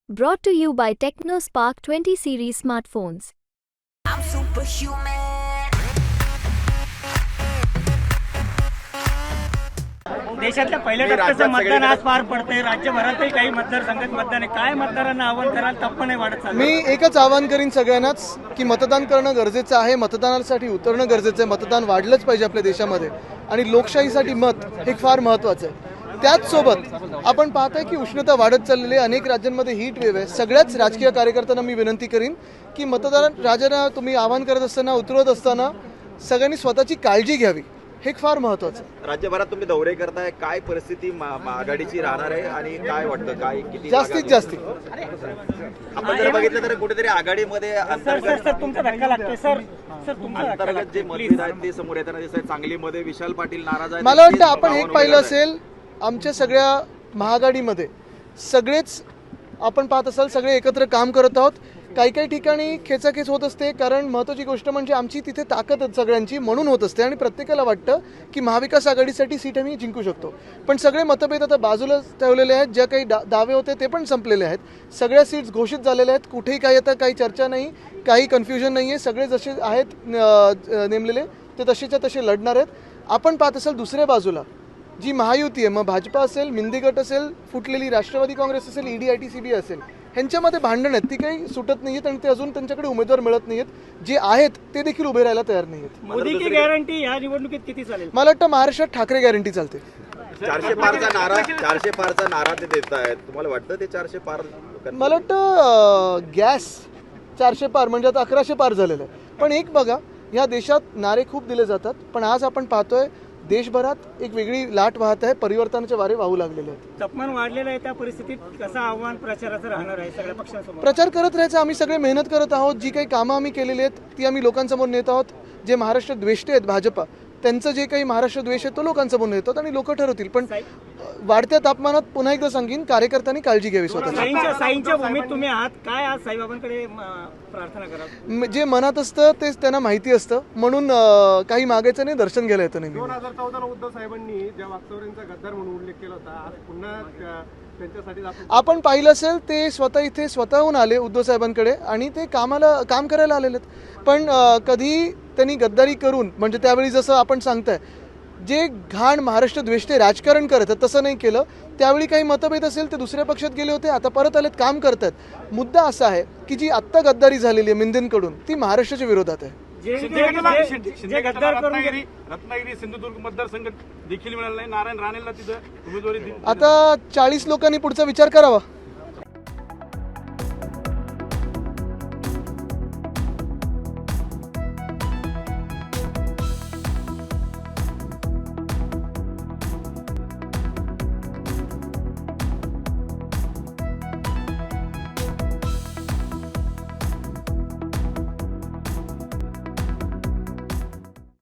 Brought to you by TechnoSpark 20 series smartphones. I'm superhuman. देशातल्या पहिल्या टप्प्याचं मतदान आज पार पडतंय. राज्यभरातही काही मतदारसंघात मतदान आहे. काय मतदारांना आव्हान कराल? टप्पा नाही वाढत चाललं. मी एकच आवाहन करीन सगळ्यांनाच की मतदान करणं गरजेचं आहे, मतदानासाठी उतरणं गरजेचं आहे, मतदान वाढलंच पाहिजे आपल्या देशामध्ये आणि लोकशाहीसाठी मत हे फार महत्त्वाचं आहे. त्याच सोबत आपण पाहतोय की उष्णता वाढत चाललेली आहे, अनेक राज्यांमध्ये हीट वेव्ह आहे. सगळ्याच राजकीय कार्यकर्त्यांना मी विनंती करीन की मतदार राजांना तुम्ही आवाहन करत असताना, उतरवत असताना सगळ्यांनी स्वतःची काळजी घ्यावी, हे फार महत्त्वाचं आहे. राज्यभरात तुम्ही दौरे करताय, काय परिस्थिती आघाडीची राहणार आहे आणि काय वाटतं, काय किती जास्तीत जास्त आपण जर बघितलं तर कुठेतरी आघाडीमध्ये सर तुमचा धक्का लागतोय. सर तुमचा धक्का अंतर्गत लागतोय. जे मतभेद आहेत ते समोर येताना दिसत आहेत. सांगलीमध्ये विशाल पाटील नाराज आहेत. मला वाटतं आपण एक पाहिलं असेल, आमच्या सगळ्या महाआघाडीमध्ये सगळेच आपण पाहत असाल सगळे एकत्र काम करत आहोत. काही काही ठिकाणी खेचाखेच होत असते, कारण महत्त्वाची गोष्ट म्हणजे आमची तिथे ताकद आहे सगळ्यांची, म्हणून होत असते आणि प्रत्येकाला वाटतं की महाविकास आघाडीसाठी सीट आम्ही जिंकू शकतो. पण सगळे मतभेद आता बाजूला ठेवलेले आहेत. ज्या काही दावे होते ते पण संपलेले आहेत. सगळ्या सीट्स घोषित झालेल्या आहेत. कुठेही काही आता काही चर्चा नाही, काही कन्फ्युजन नाही आहे. सगळे जसे आहेत नेमलेले ते तसेच्या तसे लढणार आहेत. आपण पाहत असाल दुसऱ्या बाजूला जी महायुती आहे, मग भाजपा असेल, मिंदी गट असेल, फुटलेली राष्ट्रवादी काँग्रेस असेल, EDITCB असेल, ह्यांच्यामध्ये भांडण आहेत. ती काही सुटत नाही आहेत आणि ते अजून त्यांच्याकडे उमेदवार मिळत नाही आहेत. जे आहेत ते देखील उभे राहायला तयार नाही आहेत. मोदी की गॅरंटी या निवडणुकीत किती चालेल? मला वाटतं महाराष्ट्रात ठाकरे गॅरंटी चालते. 400 पारचा नारा ते देत आहेत. तुम्हाला वाटतं ते 400 पार? मला वाटतं गॅस 400 पार म्हणजे आता 1100 पार झालेलं आहे. पण एक बघा, ह्या देशात नारे खूप दिले जातात, पण आज आपण पाहतोय देशभरात एक वेगळी लाट वाहत आहे, परिवर्तनाचे वारे वाहू लागलेले आहेत. तापमान वाढलेलं आहे, त्या परिस्थितीत कसं आव्हान प्रचाराचं राहणार आहे सगळ्या पक्षांसमोर? प्रचार करत राहायचा. आम्ही सगळे मेहनत करत आहोत. जी काही कामं आम्ही केलेली आहेत ती आम्ही लोकांसमोर नेत आहोत. जे महाराष्ट्र द्वेष्टे आहेत भाजपा, त्यांचं जे काही महाराष्ट्र द्वेष आहे तो लोकांसमोर नेतात आणि लोक ठरवतील. पण वाढत्या तापमानात पुन्हा एकदा सांगेन, कार्यकर्त्यांनी काळजी घ्यावी स्वतःची. साईंच्या भूमीत तुम्ही आहात. काय आज साईबाबांकडे प्रार्थना कराल? जे मनात असतं तेच त्यांना माहिती असतं, म्हणून काही मागायचं नाही, दर्शन घ्यायला येतं नाही. 2014 उद्धव साहेबांनी ज्या वाकचौऱ्यांचा गद्दार म्हणून उल्लेख केला होता, आज पुन्हा त्यांच्यासाठी आपण पाहिलं असेल ते स्वतः स्वतःहून आले उद्धव साहेबांकडे आणि ते काम करायला आलेले आहेत. पण कधी त्यांनी गद्दारी करून, म्हणजे त्यावेळी जसं आपण सांगताय जे घाण महाराष्ट्र द्वेष्टे राजकारण करत आहेत तसं नाही केलं. त्यावेळी काही मतभेद असेल ते दुसऱ्या पक्षात गेले होते, आता परत आलेत, काम करतात. मुद्दा असा आहे की जी आत्ता गद्दारी झालेली आहे मिंदेंकडून, ती महाराष्ट्राच्या विरोधात आहे. जे गद्दार करून रत्नागिरी सिंधुदुर्ग मतदारसंघ देखील मिळाला नाही. नारायण राणेंना तिथं उमेदवारी दिली. आता 40 लोकांनी पुढचा विचार करावा.